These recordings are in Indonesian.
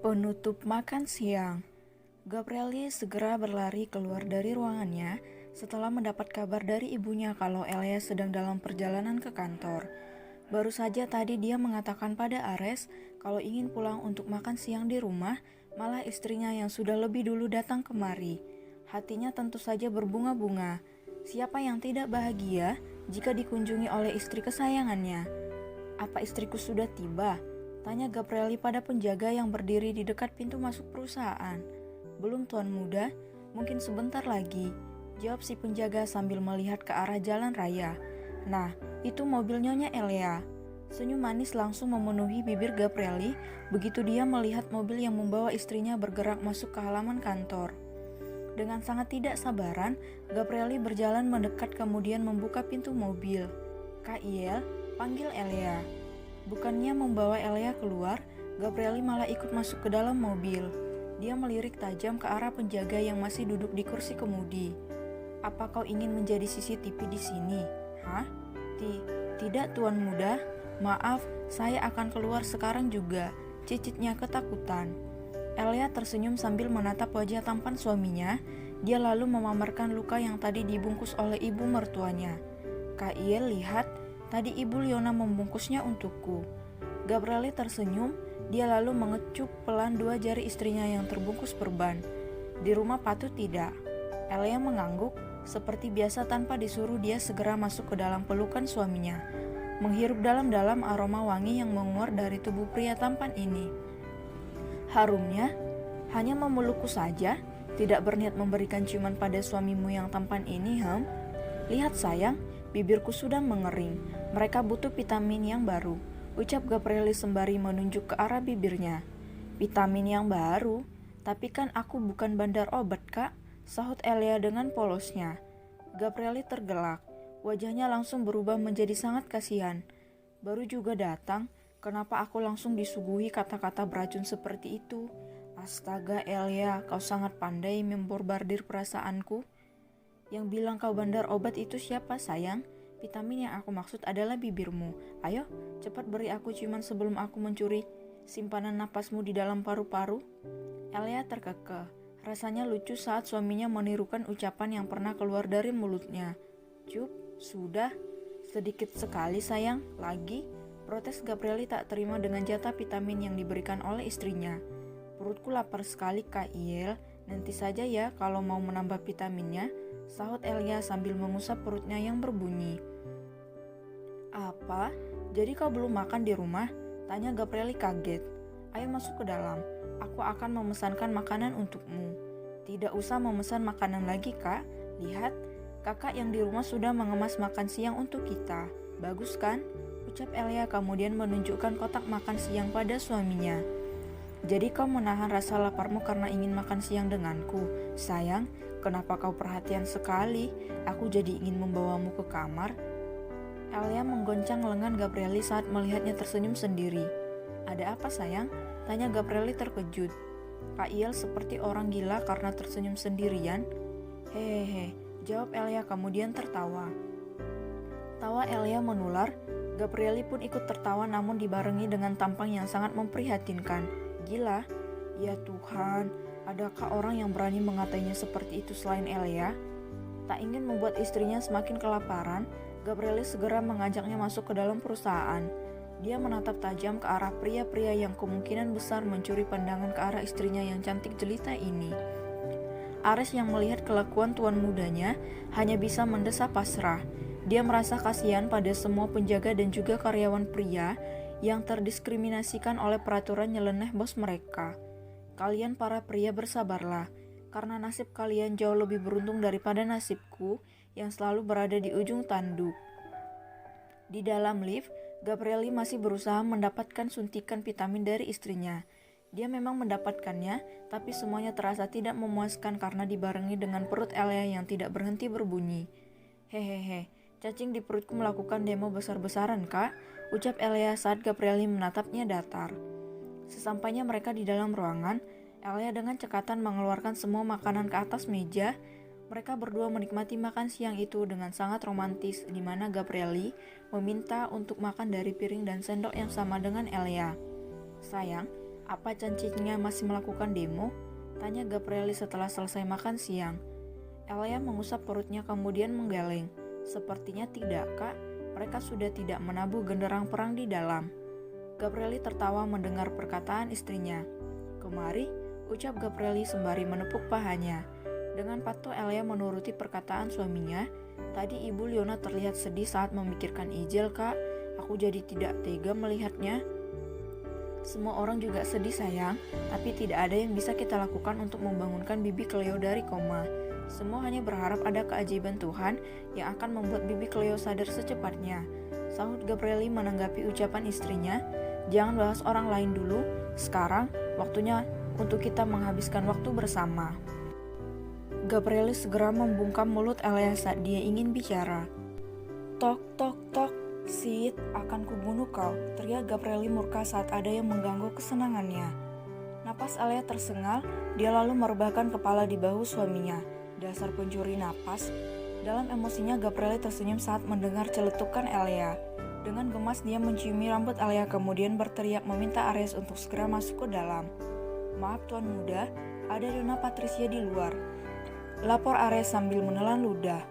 Penutup makan siang. Gabrieli segera berlari keluar dari ruangannya setelah mendapat kabar dari ibunya kalau Elia sedang dalam perjalanan ke kantor. Baru saja tadi dia mengatakan pada Ares kalau ingin pulang untuk makan siang di rumah, malah istrinya yang sudah lebih dulu datang kemari. Hatinya tentu saja berbunga-bunga. Siapa yang tidak bahagia jika dikunjungi oleh istri kesayangannya? Apa istriku sudah tiba? Tanya Gabrieli pada penjaga yang berdiri di dekat pintu masuk perusahaan. Belum, Tuan Muda, mungkin sebentar lagi, jawab si penjaga sambil melihat ke arah jalan raya. Nah, itu mobil Nyonya Elia. Senyum manis langsung memenuhi bibir Gabrieli begitu dia melihat mobil yang membawa istrinya bergerak masuk ke halaman kantor. Dengan sangat tidak sabaran, Gabrieli berjalan mendekat kemudian membuka pintu mobil. Kak Iel, panggil Elia. Bukannya membawa Elia keluar, Gabrieli malah ikut masuk ke dalam mobil. Dia melirik tajam ke arah penjaga yang masih duduk di kursi kemudi. Apa kau ingin menjadi CCTV di sini? Hah? Tidak, Tuan Muda. Maaf, saya akan keluar sekarang juga. Cicitnya ketakutan. Elia tersenyum sambil menatap wajah tampan suaminya. Dia lalu memamerkan luka yang tadi dibungkus oleh ibu mertuanya. Kak Iel, lihat. Tadi Ibu Liona membungkusnya untukku. Gabrieli tersenyum, dia lalu mengecup pelan dua jari istrinya yang terbungkus perban. Di rumah patut tidak? Elia mengangguk, seperti biasa tanpa disuruh dia segera masuk ke dalam pelukan suaminya. Menghirup dalam-dalam aroma wangi yang menguar dari tubuh pria tampan ini. Harumnya, hanya memelukku saja, tidak berniat memberikan ciuman pada suamimu yang tampan ini, Lihat sayang, bibirku sudah mengering. Mereka butuh vitamin yang baru, ucap Gabrieli sembari menunjuk ke arah bibirnya. Vitamin yang baru? Tapi kan aku bukan bandar obat, Kak, sahut Elia dengan polosnya. Gabrieli tergelak, wajahnya langsung berubah menjadi sangat kasihan. Baru juga datang, kenapa aku langsung disuguhi kata-kata beracun seperti itu? Astaga Elia, kau sangat pandai membombardir perasaanku. Yang bilang kau bandar obat itu siapa sayang? Vitamin yang aku maksud adalah bibirmu. Ayo, cepat beri aku ciuman sebelum aku mencuri simpanan napasmu di dalam paru-paru. Elia terkekeh. Rasanya lucu saat suaminya menirukan ucapan yang pernah keluar dari mulutnya. Cup, sudah. Sedikit sekali sayang, lagi. Protes Gabrieli tak terima dengan jatah vitamin yang diberikan oleh istrinya. Perutku lapar sekali Kak Iel, nanti saja ya kalau mau menambah vitaminnya, sahut Elia sambil mengusap perutnya yang berbunyi. Apa? Jadi kau belum makan di rumah? Tanya Gabrieli kaget. Ayo masuk ke dalam, aku akan memesankan makanan untukmu. Tidak usah memesan makanan lagi Kak, lihat, kakak yang di rumah sudah mengemas makan siang untuk kita. Bagus kan? Ucap Elia kemudian menunjukkan kotak makan siang pada suaminya. Jadi kau menahan rasa laparmu karena ingin makan siang denganku. Sayang, kenapa kau perhatian sekali? Aku jadi ingin membawamu ke kamar. Elia menggoncang lengan Gabrieli saat melihatnya tersenyum sendiri. Ada apa sayang? Tanya Gabrieli terkejut. Kak Iel seperti orang gila karena tersenyum sendirian. Hehehe, jawab Elia kemudian tertawa. Tawa Elia menular. Gabrieli pun ikut tertawa namun dibarengi dengan tampang yang sangat memprihatinkan. Gila? Ya Tuhan, adakah orang yang berani mengatainya seperti itu selain Elia? Tak ingin membuat istrinya semakin kelaparan, Gabrieli segera mengajaknya masuk ke dalam perusahaan. Dia menatap tajam ke arah pria-pria yang kemungkinan besar mencuri pandangan ke arah istrinya yang cantik jelita ini. Ares yang melihat kelakuan tuan mudanya hanya bisa mendesah pasrah. Dia merasa kasihan pada semua penjaga dan juga karyawan pria yang terdiskriminasikan oleh peraturan nyeleneh bos mereka. Kalian para pria bersabarlah, karena nasib kalian jauh lebih beruntung daripada nasibku yang selalu berada di ujung tanduk. Di dalam lift, Gabrieli masih berusaha mendapatkan suntikan vitamin dari istrinya. Dia memang mendapatkannya, tapi semuanya terasa tidak memuaskan karena dibarengi dengan perut Elia yang tidak berhenti berbunyi. Hehehe, cacing di perutku melakukan demo besar-besaran Kak, ucap Elia saat Gabrieli menatapnya datar. Sesampainya mereka di dalam ruangan, Elia dengan cekatan mengeluarkan semua makanan ke atas meja. Mereka berdua menikmati makan siang itu dengan sangat romantis, di mana Gabrieli meminta untuk makan dari piring dan sendok yang sama dengan Elia. Sayang, Apa cancinya masih melakukan demo? Tanya Gabrieli setelah selesai makan siang. Elia mengusap perutnya kemudian menggeleng. Sepertinya tidak, Kak. Mereka sudah tidak menabuh genderang perang di dalam. Gabrieli tertawa mendengar perkataan istrinya. Kemari, ucap Gabrieli sembari menepuk pahanya. Dengan patuh Elia menuruti perkataan suaminya. Tadi Ibu Liona terlihat sedih saat memikirkan Ijel, Kak. Aku jadi tidak tega melihatnya. Semua orang juga sedih sayang, tapi tidak ada yang bisa kita lakukan untuk membangunkan Bibi Cleo dari koma. Semua hanya berharap ada keajaiban Tuhan yang akan membuat Bibi Cleo sadar secepatnya. Sahut Gabrieli menanggapi ucapan istrinya. Jangan bahas orang lain dulu, sekarang waktunya untuk kita menghabiskan waktu bersama. Gabrieli segera membungkam mulut Elia saat dia ingin bicara. Tok, tok, tok, Sid, akan kubunuh kau, teriak Gabrieli murka saat ada yang mengganggu kesenangannya. Napas Elia tersengal, dia lalu merebahkan kepala di bahu suaminya. Dasar pencuri napas. Dalam emosinya Gabrieli tersenyum saat mendengar celetukan Elia. Dengan gemas dia menciumi rambut Elia kemudian berteriak meminta Ares untuk segera masuk ke dalam. Maaf Tuan Muda, ada Dona Patricia di luar. Lapor Ares sambil menelan ludah.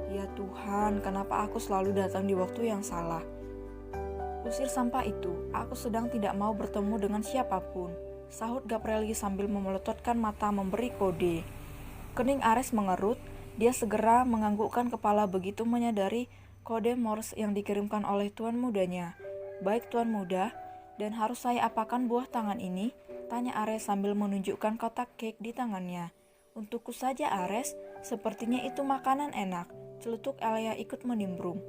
Ya Tuhan, kenapa aku selalu datang di waktu yang salah? Usir sampah itu, aku sedang tidak mau bertemu dengan siapapun. Sahut Gabrieli sambil memelototkan mata memberi kode. Kening Ares mengerut, dia segera menganggukkan kepala begitu menyadari kode Morse yang dikirimkan oleh Tuan Mudanya. Baik Tuan Muda, dan harus saya apakan buah tangan ini? Tanya Ares sambil menunjukkan kotak cake di tangannya. Untukku saja Ares, sepertinya itu makanan enak. Celetuk Elia ikut menimbrung.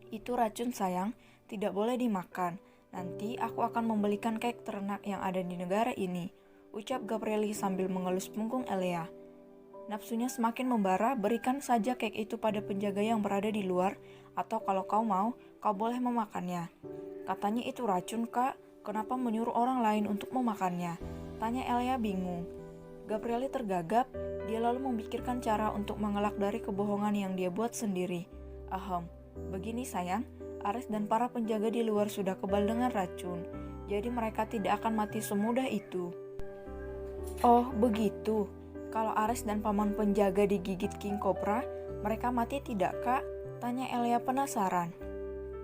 Itu racun sayang, tidak boleh dimakan. Nanti aku akan membelikan kek ternak yang ada di negara ini, ucap Gabrieli sambil mengelus punggung Elia. Nafsunya semakin membara, berikan saja kek itu pada penjaga yang berada di luar, atau kalau kau mau, kau boleh memakannya. Katanya itu racun Kak, kenapa menyuruh orang lain untuk memakannya? Tanya Elia bingung. Gabrieli tergagap, dia lalu memikirkan cara untuk mengelak dari kebohongan yang dia buat sendiri. Begini sayang, Ares dan para penjaga di luar sudah kebal dengan racun, jadi mereka tidak akan mati semudah itu. Oh begitu, kalau Ares dan paman penjaga digigit King Cobra, mereka mati tidak Kak? Tanya Elia penasaran.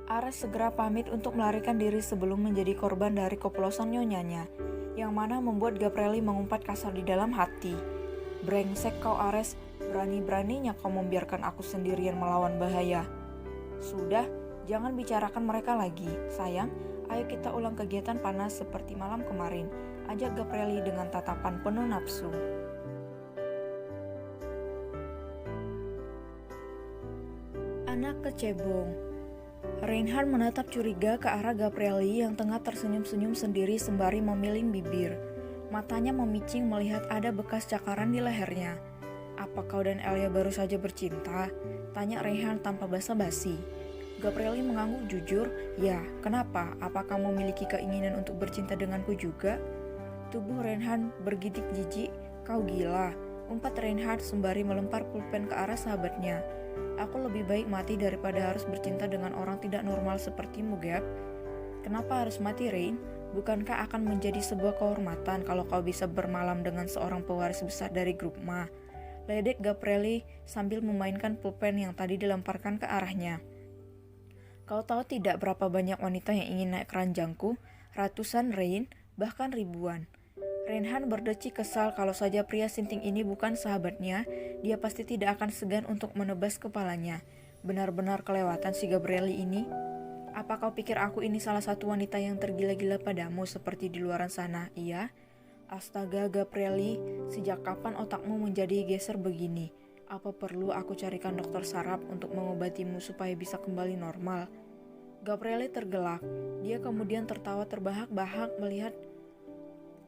Ares segera pamit untuk melarikan diri sebelum menjadi korban dari koplosan nyonyanya, yang mana membuat Gabrieli mengumpat kasar di dalam hati. Brengsek kau Ares, berani-beraninya kau membiarkan aku sendirian melawan bahaya. Sudah, jangan bicarakan mereka lagi. Sayang, ayo kita ulang kegiatan panas seperti malam kemarin, ajak Gabrieli dengan tatapan penuh nafsu. Anak kecebong. Reinhard menatap curiga ke arah Gabrieli yang tengah tersenyum-senyum sendiri sembari memiling bibir. Matanya memicing melihat ada bekas cakaran di lehernya. Apa kau dan Elia baru saja bercinta? Tanya Reinhard tanpa basa-basi. Gabrieli mengangguk jujur. Ya, kenapa? Apa kamu memiliki keinginan untuk bercinta denganku juga? Tubuh Reinhard bergidik jijik. Kau gila. Umpat Reinhard sembari melempar pulpen ke arah sahabatnya. Aku lebih baik mati daripada harus bercinta dengan orang tidak normal sepertimu, Gap. Kenapa harus mati, Rain? Bukankah akan menjadi sebuah kehormatan kalau kau bisa bermalam dengan seorang pewaris besar dari grup Ma? Ledek Gabrieli sambil memainkan pulpen yang tadi dilemparkan ke arahnya. Kau tahu tidak berapa banyak wanita yang ingin naik keranjangku? Ratusan, Rain, bahkan ribuan. Reinhard berdecik kesal kalau saja pria sinting ini bukan sahabatnya, dia pasti tidak akan segan untuk menebas kepalanya. Benar-benar kelewatan si Gabrieli ini. Apa kau pikir aku ini salah satu wanita yang tergila-gila padamu seperti di luaran sana, iya? Astaga Gabrieli, sejak kapan otakmu menjadi geser begini? Apa perlu aku carikan dokter saraf untuk mengobatimu supaya bisa kembali normal? Gabrieli tergelak, dia kemudian tertawa terbahak-bahak melihat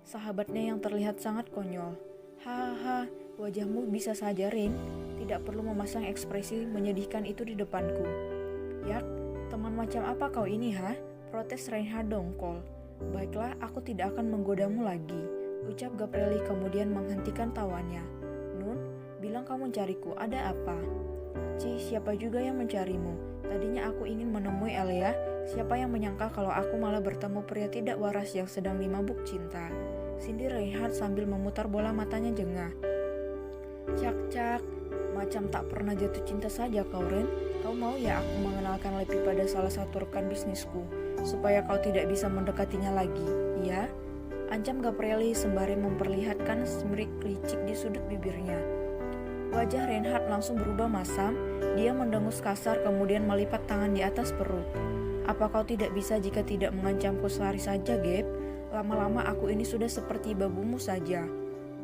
sahabatnya yang terlihat sangat konyol. Hahaha, wajahmu bisa saja Rin, tidak perlu memasang ekspresi menyedihkan itu di depanku. Yak, teman macam apa kau ini ha? Protes Reinhard dongkol. Baiklah, aku tidak akan menggodamu lagi, ucap Gabrieli kemudian menghentikan tawanya. Nun, bilang kamu mencariku, ada apa? Siapa juga yang mencarimu? Tadinya aku ingin menemui Elia. Siapa yang menyangka kalau aku malah bertemu pria tidak waras yang sedang dimabuk cinta. Sindir Reinhard sambil memutar bola matanya jengah. Cak, macam tak pernah jatuh cinta saja kau, Ren. Kau mau ya aku mengenalkan Lepi pada salah satu rekan bisnisku, supaya kau tidak bisa mendekatinya lagi, iya? Ancam Gabrieli sembari memperlihatkan smirk licik di sudut bibirnya. Wajah Reinhard langsung berubah masam, dia mendengus kasar kemudian melipat tangan di atas perut. Apa kau tidak bisa jika tidak mengancamku sehari saja, Gap? Lama-lama aku ini sudah seperti babumu saja.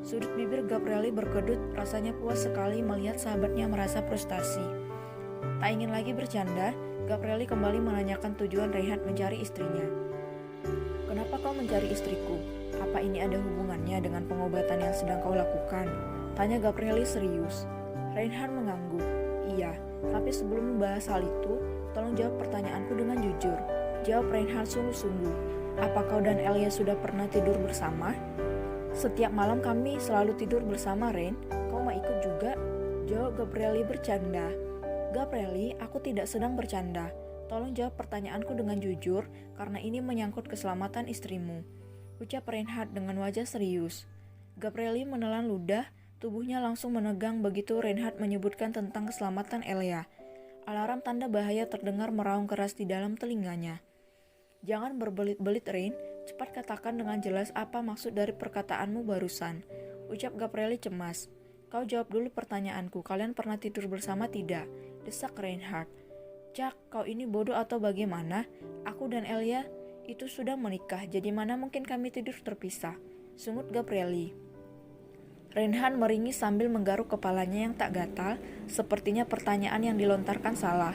Sudut bibir Gabrieli berkedut, rasanya puas sekali melihat sahabatnya merasa frustasi. Tak ingin lagi bercanda, Gabrieli kembali menanyakan tujuan Reinhard mencari istrinya. Kenapa kau mencari istriku? Apa ini ada hubungannya dengan pengobatan yang sedang kau lakukan? Tanya Gabrieli serius. Reinhard mengangguk. Iya, tapi sebelum membahas hal itu, tolong jawab pertanyaanku dengan jujur. Jawab Reinhard sungguh-sungguh. Apa kau dan Elia sudah pernah tidur bersama? Setiap malam kami selalu tidur bersama, Ren. Kau mau ikut juga? Jawab Gabrieli bercanda. Gabrieli, aku tidak sedang bercanda. Tolong jawab pertanyaanku dengan jujur, karena ini menyangkut keselamatan istrimu. Ucap Reinhard dengan wajah serius. Gabrieli menelan ludah, tubuhnya langsung menegang begitu Reinhard menyebutkan tentang keselamatan Elia. Alarm tanda bahaya terdengar meraung keras di dalam telinganya. Jangan berbelit-belit, Rain. Cepat katakan dengan jelas apa maksud dari perkataanmu barusan. Ucap Gabrieli cemas. Kau jawab dulu pertanyaanku. Kalian pernah tidur bersama tidak? Desak Reinhard. Cak, kau ini bodoh atau bagaimana? Aku dan Elia itu sudah menikah. Jadi mana mungkin kami tidur terpisah? Sungut Gabrieli. Reinhard meringis sambil menggaruk kepalanya yang tak gatal. Sepertinya pertanyaan yang dilontarkan salah.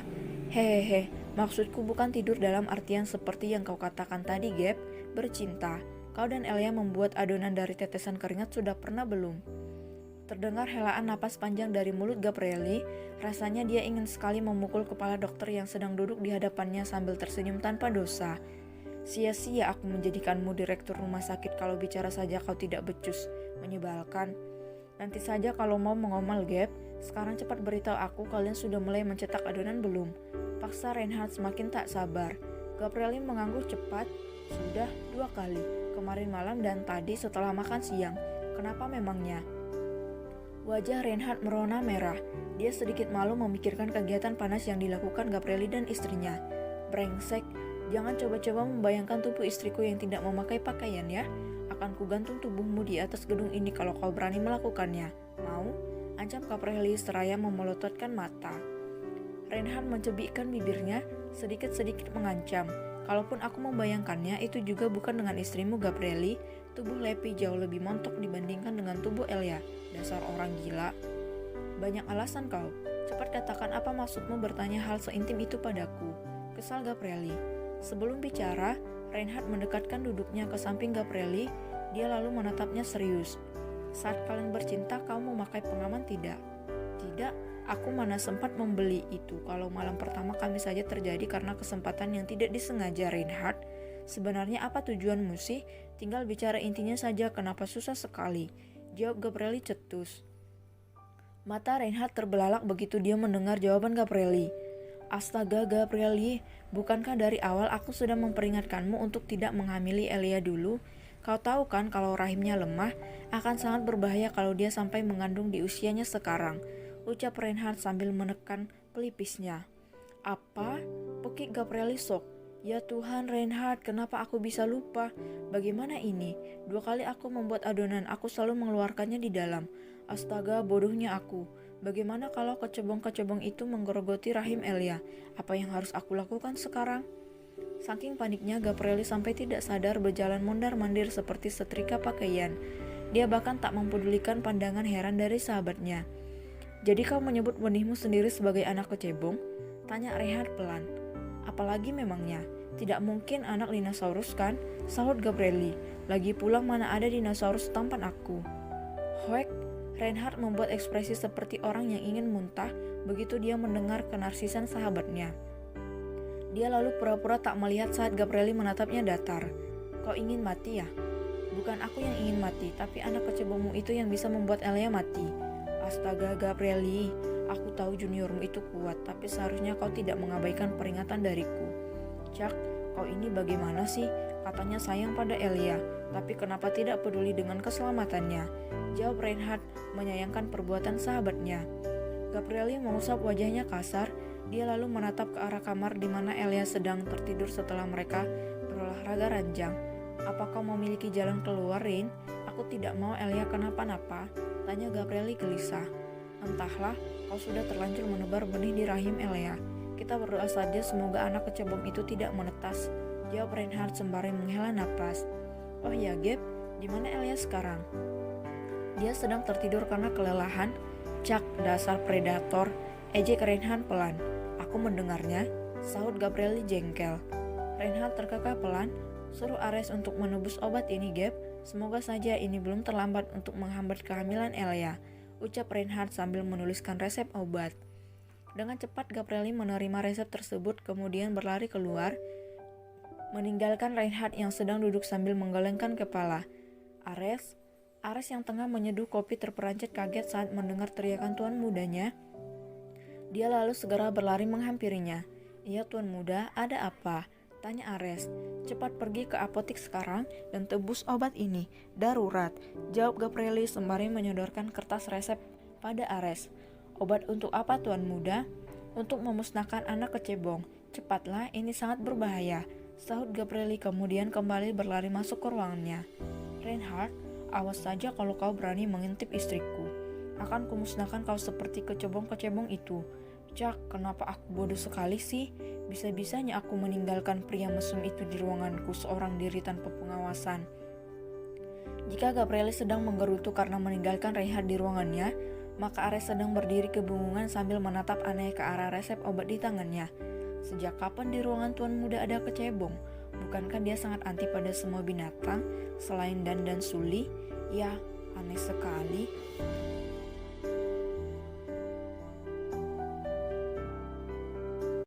Hehehe, maksudku bukan tidur dalam artian seperti yang kau katakan tadi, Gap. Bercinta. Kau dan Elia membuat adonan dari tetesan keringat sudah pernah belum? Terdengar helaan napas panjang dari mulut Gabrieli. Rasanya dia ingin sekali memukul kepala dokter yang sedang duduk di hadapannya sambil tersenyum tanpa dosa. Sia-sia aku menjadikanmu direktur rumah sakit kalau bicara saja kau tidak becus. Menyebalkan. Nanti saja kalau mau mengomal, Gap. Sekarang cepat beritahu aku kalian sudah mulai mencetak adonan belum? Paksa Reinhard semakin tak sabar. Gabrieli mengangguk cepat. Sudah 2 kali. Kemarin malam dan tadi setelah makan siang. Kenapa memangnya? Wajah Reinhard merona merah. Dia sedikit malu memikirkan kegiatan panas yang dilakukan Gabrieli dan istrinya. Brengsek. Jangan coba-coba membayangkan tubuh istriku yang tidak memakai pakaian ya. Akan kugantung tubuhmu di atas gedung ini kalau kau berani melakukannya. Mau? Ancam Gabrieli seraya memelototkan mata. Reinhard mencebikkan bibirnya, sedikit-sedikit mengancam. Kalaupun aku membayangkannya, itu juga bukan dengan istrimu, Gabrieli. Tubuh Lepi jauh lebih montok dibandingkan dengan tubuh Elia. Dasar orang gila. Banyak alasan kau. Cepat katakan apa maksudmu bertanya hal seintim itu padaku. Kesal Gabrieli. Sebelum bicara, Reinhard mendekatkan duduknya ke samping Gabrieli. Dia lalu menatapnya serius. Saat kalian bercinta, kamu memakai pengaman tidak? Tidak. Aku mana sempat membeli itu. Kalau malam pertama kami saja terjadi karena kesempatan yang tidak disengaja, Reinhard. Sebenarnya apa tujuanmu sih? Tinggal bicara intinya saja, kenapa susah sekali? Jawab Gabrieli cetus. Mata Reinhard terbelalak begitu dia mendengar jawaban Gabrieli. Astaga Gabrieli, bukankah dari awal aku sudah memperingatkanmu untuk tidak menghamili Elia dulu? Kau tahu kan kalau rahimnya lemah, akan sangat berbahaya kalau dia sampai mengandung di usianya sekarang. Ucap Reinhard sambil menekan pelipisnya. Apa? Pekik Gabrieli sok. Ya Tuhan Reinhard, kenapa aku bisa lupa? Bagaimana ini? 2 kali aku membuat adonan, aku selalu mengeluarkannya di dalam. Astaga, bodohnya aku. Bagaimana kalau kecebong-kecebong itu menggerogoti rahim Elia? Apa yang harus aku lakukan sekarang? Saking paniknya, Gabrieli sampai tidak sadar berjalan mondar-mandir seperti setrika pakaian. Dia bahkan tak mempedulikan pandangan heran dari sahabatnya. Jadi kau menyebut benihmu sendiri sebagai anak kecebong? Tanya Reinhard pelan. Apalagi memangnya? Tidak mungkin anak dinosaurus kan? Sahut Gabrieli. Lagi pula mana ada dinosaurus tampan aku. Hoek, Reinhard membuat ekspresi seperti orang yang ingin muntah begitu dia mendengar kenarsisan sahabatnya. Dia lalu pura-pura tak melihat saat Gabrieli menatapnya datar. Kau ingin mati ya? Bukan aku yang ingin mati, tapi anak kecebongmu itu yang bisa membuat Elia mati. Astaga Gabrieli, Aku tahu juniormu itu kuat, tapi seharusnya kau tidak mengabaikan peringatan dariku. Chuck, kau ini bagaimana sih? Katanya sayang pada Elia, tapi kenapa tidak peduli dengan keselamatannya? Jawab Reinhardt menyayangkan perbuatan sahabatnya. Gabrieli mengusap wajahnya kasar. Dia lalu menatap ke arah kamar di mana Elia sedang tertidur setelah mereka berolahraga ranjang. Apa kau memiliki jalan keluar, Rain? Aku tidak mau Elia kenapa-napa, tanya Gabrieli gelisah. Entahlah, kau sudah terlanjur menebar benih di rahim Elia. Kita berdoa saja semoga anak kecebong itu tidak menetas, jawab Reinhardt sembari menghela napas. Oh ya, Gab, di mana Elia sekarang? Dia sedang tertidur karena kelelahan. Chuck, dasar predator, ejek Reinhardt pelan. Aku mendengarnya, sahut Gabrieli jengkel. Reinhardt terkekeh pelan. Suruh Ares untuk menebus obat ini, Gab. Semoga saja ini belum terlambat untuk menghambat kehamilan Elia, ucap Reinhardt sambil menuliskan resep obat. Dengan cepat Gabrieli menerima resep tersebut kemudian berlari keluar, meninggalkan Reinhardt yang sedang duduk sambil menggelengkan kepala. Ares yang tengah menyeduh kopi terperanjat kaget saat mendengar teriakan tuan mudanya. Dia lalu segera berlari menghampirinya. Iya tuan muda, ada apa? Tanya Ares. Cepat pergi ke apotik sekarang dan tebus obat ini. Darurat, jawab Gabrieli sembari menyodorkan kertas resep pada Ares. Obat untuk apa tuan muda? Untuk memusnahkan anak kecebong. Cepatlah, ini sangat berbahaya, sahut Gabrieli kemudian kembali berlari masuk ke ruangannya. Reinhardt, awas saja kalau kau berani mengintip istriku. Akan kumusnahkan kau seperti kecebong-kecebong itu. Jack, kenapa aku bodoh sekali sih? Bisa-bisanya aku meninggalkan pria mesum itu di ruanganku seorang diri tanpa pengawasan. Jika Gabrieli sedang menggerutu karena meninggalkan Reinhardt di ruangannya, maka Ares sedang berdiri kebingungan sambil menatap aneh ke arah resep obat di tangannya. Sejak kapan di ruangan tuan muda ada kecebong? Bukankah dia sangat anti pada semua binatang, selain Dan dan Sully? Ya, aneh sekali.